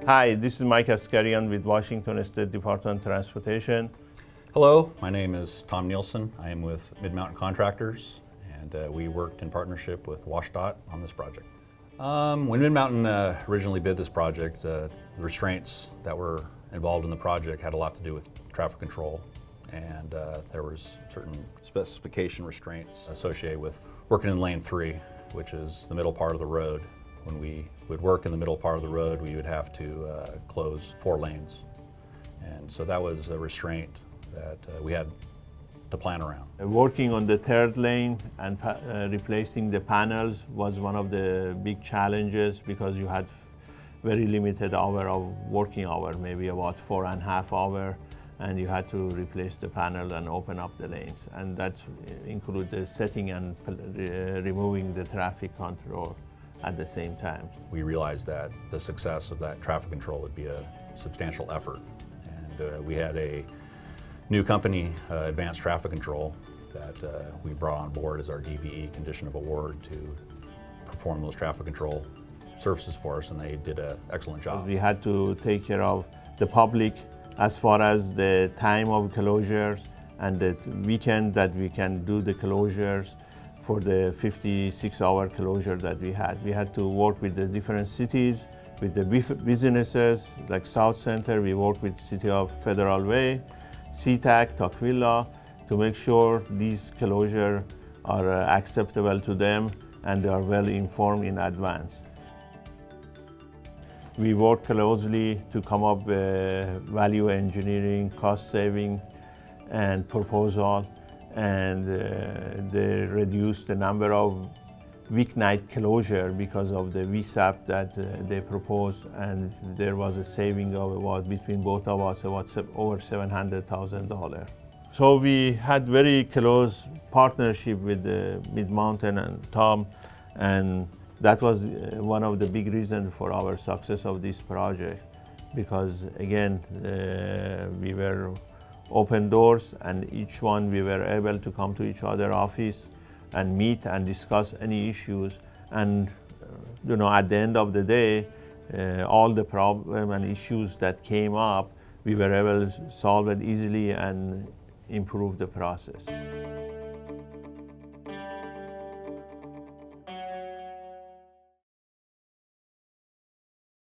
Hi, this is Mike Askarian with Washington State Department of Transportation. Hello, my name is Tom Nielsen. I am with Mid-Mountain Contractors, and we worked in partnership with WSDOT on this project. When Mid-Mountain originally bid this project, the restraints that were involved in the project had a lot to do with traffic control, and there was certain specification restraints associated with working in lane 3, which is the middle part of the road. When we would work in the middle part of the road, we would have to close 4 lanes. And so that was a restraint that we had to plan around. Working on the 3rd lane and replacing the panels was one of the big challenges because you had very limited hour of working hour, maybe about 4.5 hours, and you had to replace the panel and open up the lanes. And that included the setting and removing the traffic control at the same time. We realized that the success of that traffic control would be a substantial effort. And we had a new company, Advanced Traffic Control, that we brought on board as our DBE condition of award to perform those traffic control services for us, and they did an excellent job. We had to take care of the public as far as the time of closures and the weekend that we can do the closures. For the 56-hour closure that we had. We had to work with the different cities, with the businesses, like South Center. We worked with City of Federal Way, SeaTac, Tukwila, to make sure these closures are acceptable to them and they are well informed in advance. We work closely to come up with value engineering, cost saving, and proposal. And they reduced the number of weeknight closure because of the VSAP that they proposed, and there was a saving of about, between both of us, about over $700,000. So we had very close partnership with Mid-Mountain and Tom, and that was one of the big reasons for our success of this project, because again, we were open doors, and each one we were able to come to each other's office and meet and discuss any issues. And at the end of the day, all the problems and issues that came up, we were able to solve it easily and improve the process.